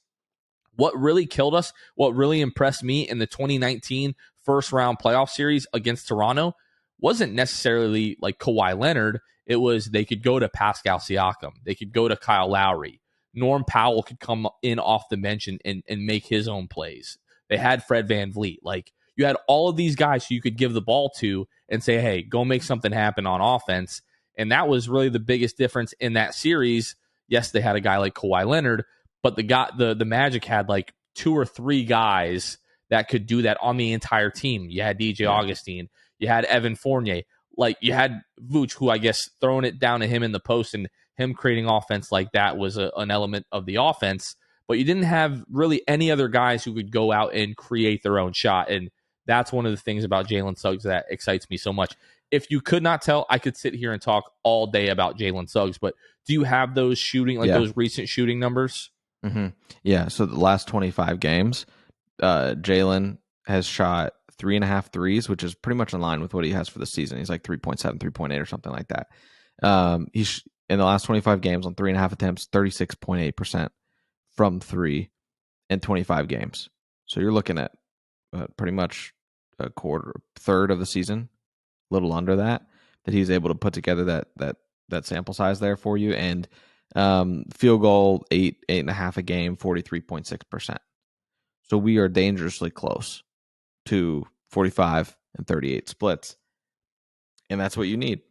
What really killed us, what really impressed me in the 2019 first-round playoff series against Toronto wasn't necessarily like Kawhi Leonard. It was they could go to Pascal Siakam. They could go to Kyle Lowry. Norm Powell could come in off the bench and make his own plays. They had Fred VanVleet. Like, you had all of these guys who you could give the ball to and say, hey, go make something happen on offense. And that was really the biggest difference in that series. Yes, they had a guy like Kawhi Leonard, but the Magic had like 2 or 3 guys that could do that on the entire team. You had DJ Augustine. You had Evan Fournier. Like, you had Vooch, who I guess throwing it down to him in the post and him creating offense like that was an element of the offense. But you didn't have really any other guys who could go out and create their own shot. And that's one of the things about Jalen Suggs that excites me so much. If you could not tell, I could sit here and talk all day about Jalen Suggs, but do you have those shooting, like those recent shooting numbers? Yeah, so the last 25 games, Jalen has shot 3.5 threes, which is pretty much in line with what he has for the season. He's like 3.7, 3.8 or something like that. He's in the last 25 games on 3.5 attempts, 36.8% from 3 in 25 games. So you're looking at pretty much a third of the season, a little under that he's able to put together that sample size there for you. And field goal, 8.5 a game, 43.6%. So we are dangerously close to 45 and 38 splits. And that's what you need.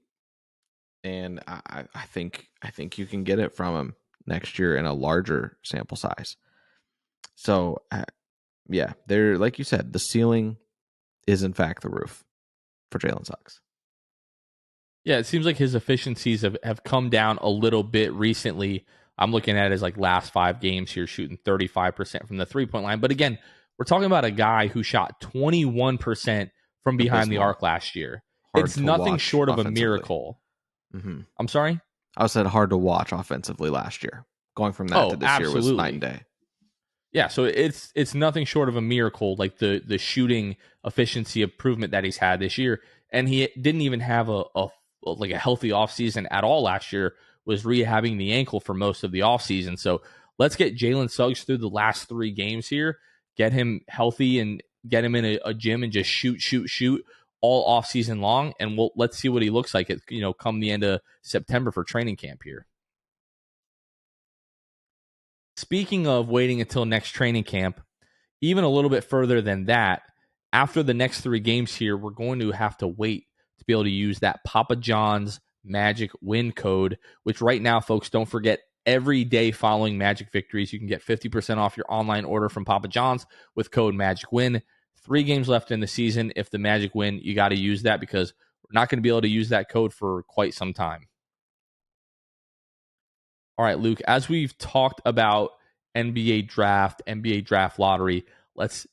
And I think you can get it from him next year in a larger sample size. So yeah, they're, like you said, the ceiling is in fact the roof for Jalen Suggs. Yeah, it seems like his efficiencies have come down a little bit recently. I'm looking at his like last 5 games here, shooting 35% from the 3-point line. But again, we're talking about a guy who shot 21% from behind the arc last year. It's nothing short of a miracle. I'm sorry? I said hard to watch offensively last year. Going from that to this year was night and day. Yeah, so it's nothing short of a miracle, like the shooting efficiency improvement that he's had this year. And he didn't even have a healthy offseason at all last year, was rehabbing the ankle for most of the offseason. So let's get Jalen Suggs through the last 3 games here, get him healthy and get him in a gym and just shoot all offseason long. And let's see what he looks like come the end of September for training camp here. Speaking of waiting until next training camp, even a little bit further than that, after the next 3 games here, we're going to have to wait to be able to use that Papa John's Magic win code, which right now, folks, don't forget, every day following Magic victories, you can get 50% off your online order from Papa John's with code Magic Win. 3 games left in the season. If the Magic win, you got to use that because we're not going to be able to use that code for quite some time. All right, Luke, as we've talked about NBA draft lottery, let's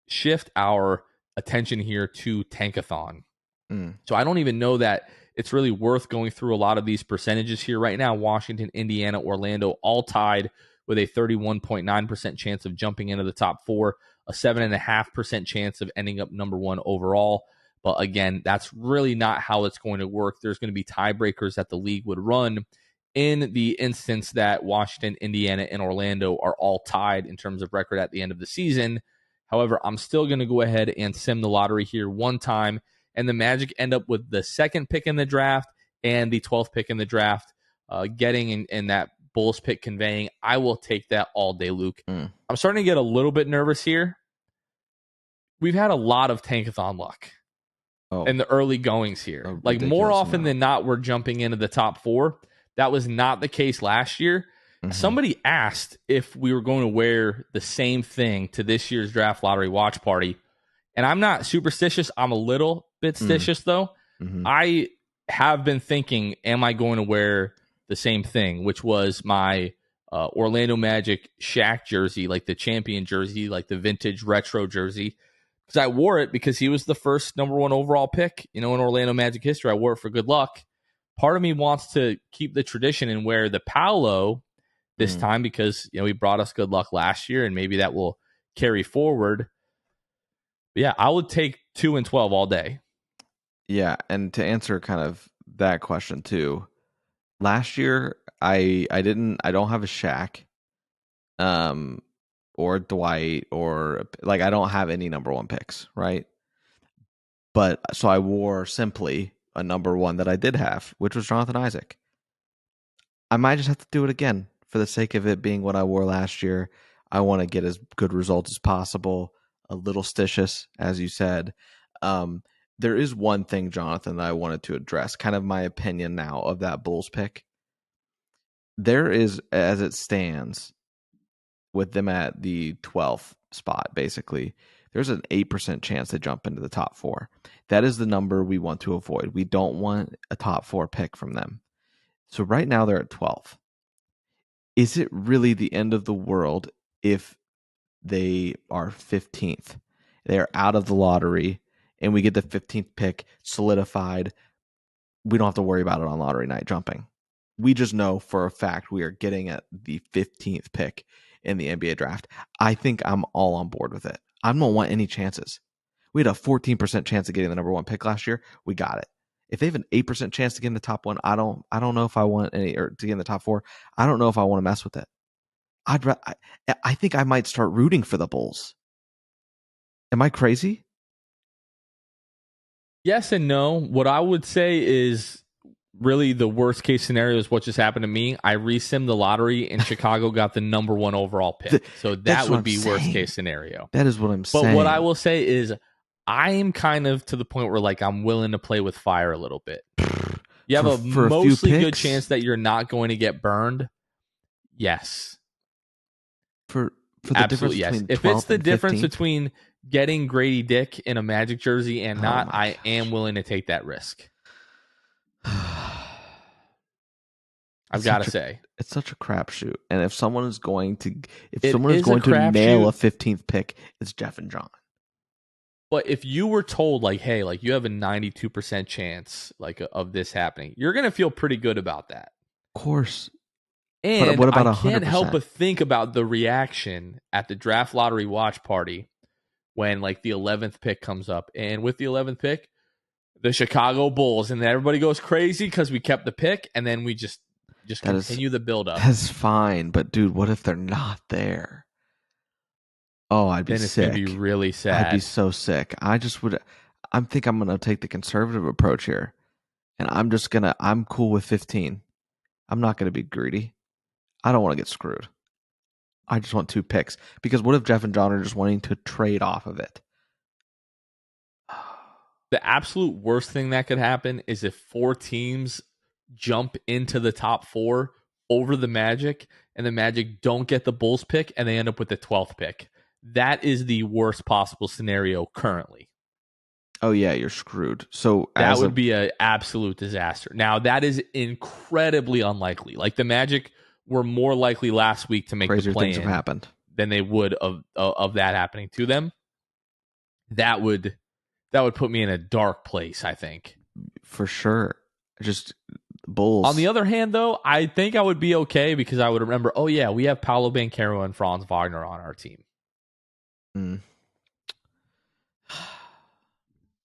shift our attention here to Tankathon. So I don't even know that it's really worth going through a lot of these percentages here right now. Washington, Indiana, Orlando, all tied with a 31.9% chance of jumping into the top 4, a 7.5% chance of ending up number 1 overall. But again, that's really not how it's going to work. There's going to be tiebreakers that the league would run in the instance that Washington, Indiana, and Orlando are all tied in terms of record at the end of the season. However, I'm still going to go ahead and sim the lottery here one time, and the Magic end up with the 2nd pick in the draft and the 12th pick in the draft, getting in that Bulls pick conveying. I will take that all day, Luke. I'm starting to get a little bit nervous here. We've had a lot of Tankathon luck in the early goings here. Like more often than not, we're jumping into the top 4. That was not the case last year. Somebody asked if we were going to wear the same thing to this year's draft lottery watch party. And I'm not superstitious. I'm a little bit stitious, though. I have been thinking, am I going to wear the same thing, which was my Orlando Magic Shaq jersey, like the champion jersey, like the vintage retro jersey. Because I wore it because he was the first number 1 overall pick, in Orlando Magic history. I wore it for good luck. Part of me wants to keep the tradition and wear the Paolo this time because, he brought us good luck last year, and maybe that will carry forward. But yeah, I would take 2 and 12 all day. Yeah, and to answer kind of that question too, last year I don't have a Shaq, or Dwight, or like I don't have any number 1 picks, right? But so I wore simply a number 1 that I did have, which was Jonathan Isaac. I might just have to do it again for the sake of it being what I wore last year. I want to get as good results as possible. A little stitious, as you said. There is one thing, Jonathan, that I wanted to address, kind of my opinion now of that Bulls pick. There is, as it stands, with them at the 12th spot, basically, there's an 8% chance they jump into the top 4. That is the number we want to avoid. We don't want a top 4 pick from them. So right now they're at 12. Is it really the end of the world if they are 15th? They are out of the lottery, and we get the 15th pick solidified. We don't have to worry about it on lottery night jumping. We just know for a fact we are getting at the 15th pick in the NBA draft. I think I'm all on board with it. I don't want any chances. We had a 14% chance of getting the number 1 pick last year. We got it. If they have an 8% chance to get in the top 1, I don't know if I want any, or to get in the top 4. I don't know if I want to mess with it. I think I might start rooting for the Bulls. Am I crazy? Yes and no. What I would say is really the worst case scenario is what just happened to me. I resimmed the lottery and Chicago got the number 1 overall pick. So that would be worst case scenario. That is what I'm saying. But what I will say is I'm kind of to the point where like I'm willing to play with fire a little bit. You have a mostly good chance that you're not going to get burned. Yes. For the absolutely difference yes. between If it's the 12th and difference 15th? between getting Grady Dick in a Magic jersey and not, I am willing to take that risk. I've got to say, it's such a crapshoot. And if someone is going to nail a 15th pick, it's Jeff and John. But if you were told, like, hey, like you have a 92% chance, like, of this happening, you're gonna feel pretty good about that. Of course. And but what about I 100%? can't help but think about the reaction at the draft lottery watch party when like the 11th pick comes up, and with the 11th pick, the Chicago Bulls, and then everybody goes crazy because we kept the pick, and then we just continue the build up. That's fine, but dude, what if they're not there? Oh, I'd be then sick. It's gonna be really sad. I'd be so sick. I think I'm gonna take the conservative approach here, and I'm cool with 15. I'm not gonna be greedy. I don't want to get screwed. I just want 2 picks, because what if Jeff and John are just wanting to trade off of it? The absolute worst thing that could happen is if 4 teams jump into the top 4 over the Magic, and the Magic don't get the Bulls pick, and they end up with the 12th pick. That is the worst possible scenario currently. Oh yeah, you're screwed. So that would be an absolute disaster. Now, that is incredibly unlikely. Like, the Magic were more likely last week to make the play-in things have happened than they would of that happening to them. That would put me in a dark place, I think. For sure. Just Bulls. On the other hand, though, I think I would be okay because I would remember, oh yeah, we have Paolo Banchero and Franz Wagner on our team.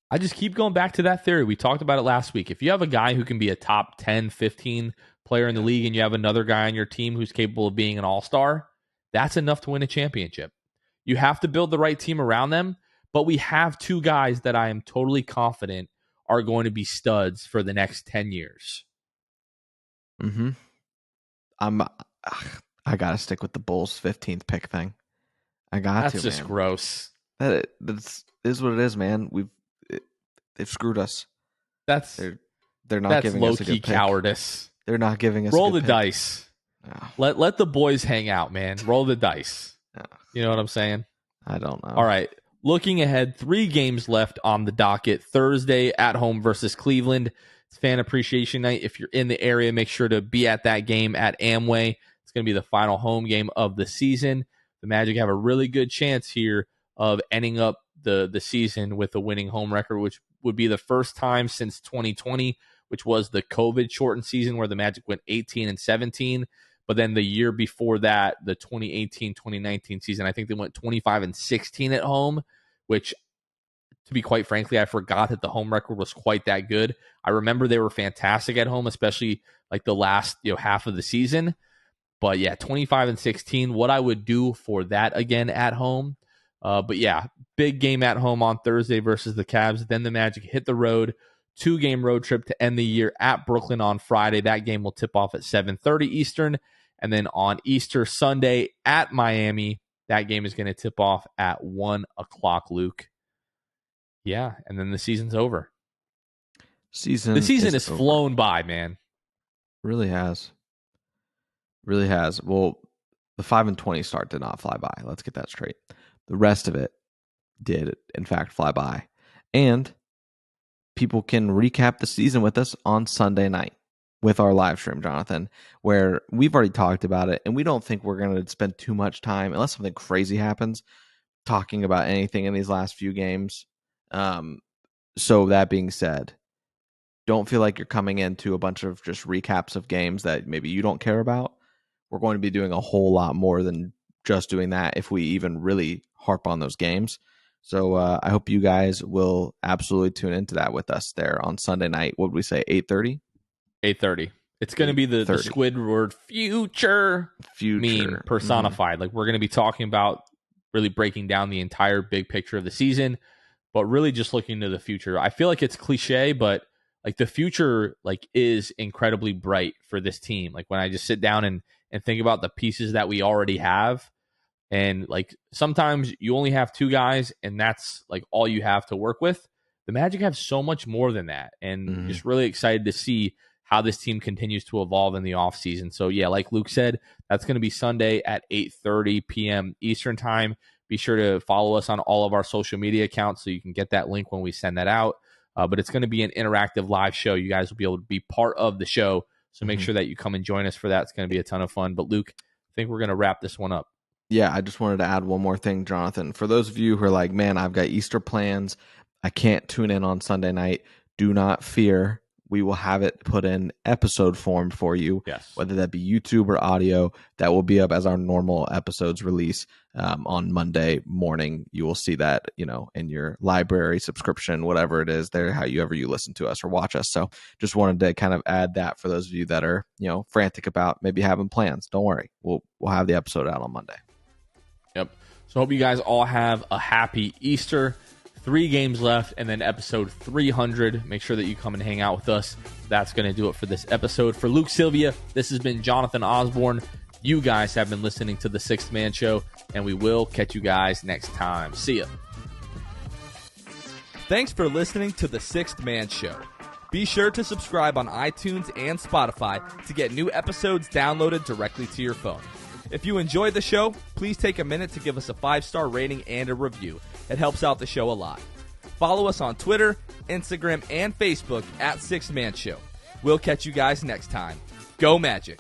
I just keep going back to that theory. We talked about it last week. If you have a guy who can be a top 10, 15 player in the league, and you have another guy on your team who's capable of being an all-star, that's enough to win a championship. You have to build the right team around them, but we have 2 guys that I am totally confident are going to be studs for the next 10 years. I gotta stick with the Bulls 15th pick thing. That's just gross. That is what it is, man. They've screwed us. They're not giving us a good pick. Low-key cowardice. They're not giving us roll a good the pick. Dice. Oh. Let the boys hang out, man. Roll the dice. Oh. You know what I'm saying? I don't know. All right. Looking ahead, 3 games left on the docket. Thursday at home versus Cleveland. It's Fan Appreciation Night. If you're in the area, make sure to be at that game at Amway. It's going to be the final home game of the season. The Magic have a really good chance here of ending up the season with a winning home record, which would be the first time since 2020, which was the COVID-shortened season where the Magic went 18-17. But then the year before that, the 2018-2019 season, I think they went 25-16 at home, which, to be quite frankly, I forgot that the home record was quite that good. I remember they were fantastic at home, especially like the last half of the season. But yeah, 25-16, what I would do for that again at home. But yeah, big game at home on Thursday versus the Cavs. Then the Magic hit the road. 2-game road trip to end the year at Brooklyn on Friday. That game will tip off at 7:30 Eastern. And then on Easter Sunday at Miami, that game is going to tip off at 1 o'clock, Luke. Yeah, and then the season's over. The season has flown by, man. Really has. Really has. Well, the 5-20 start did not fly by. Let's get that straight. The rest of it did, in fact, fly by. And people can recap the season with us on Sunday night with our live stream, Jonathan, where we've already talked about it, and we don't think we're going to spend too much time, unless something crazy happens, talking about anything in these last few games. So that being said, don't feel like you're coming into a bunch of just recaps of games that maybe you don't care about. We're going to be doing a whole lot more than just doing that if we even really harp on those games. So I hope you guys will absolutely tune into that with us there on Sunday night. What would we say, 8:30? 8:30. It's going to be the Squidward future meme personified. Like, we're going to be talking about really breaking down the entire big picture of the season, but really just looking to the future. I feel like it's cliche, but like the future is incredibly bright for this team. Like, when I just sit down and think about the pieces that we already have, and like sometimes you only have 2 guys and that's like all you have to work with. The Magic have so much more than that, and just really excited to see how this team continues to evolve in the offseason. So yeah, like Luke said, that's going to be Sunday at 8:30 p.m. Eastern time. Be sure to follow us on all of our social media accounts so you can get that link when we send that out. But it's going to be an interactive live show. You guys will be able to be part of the show. So make sure that you come and join us for that. It's going to be a ton of fun. But Luke, I think we're going to wrap this one up. Yeah, I just wanted to add one more thing, Jonathan. For those of you who are like, man, I've got Easter plans, I can't tune in on Sunday night, do not fear. We will have it put in episode form for you, whether that be YouTube or audio. That will be up as our normal episodes release on Monday morning. You will see that, in your library subscription, whatever it is there, however you listen to us or watch us. So just wanted to kind of add that for those of you that are, frantic about maybe having plans. Don't worry. We'll have the episode out on Monday. Yep. So hope you guys all have a happy Easter. 3 games left, and then episode 300. Make sure that you come and hang out with us. That's going to do it for this episode. For Luke Sylvia, this has been Jonathan Osborne. You guys have been listening to The Sixth Man Show, and we will catch you guys next time. See ya. Thanks for listening to The Sixth Man Show. Be sure to subscribe on iTunes and Spotify to get new episodes downloaded directly to your phone. If you enjoyed the show, please take a minute to give us a 5-star rating and a review. It helps out the show a lot. Follow us on Twitter, Instagram, and Facebook at Sixth Man Show. We'll catch you guys next time. Go Magic!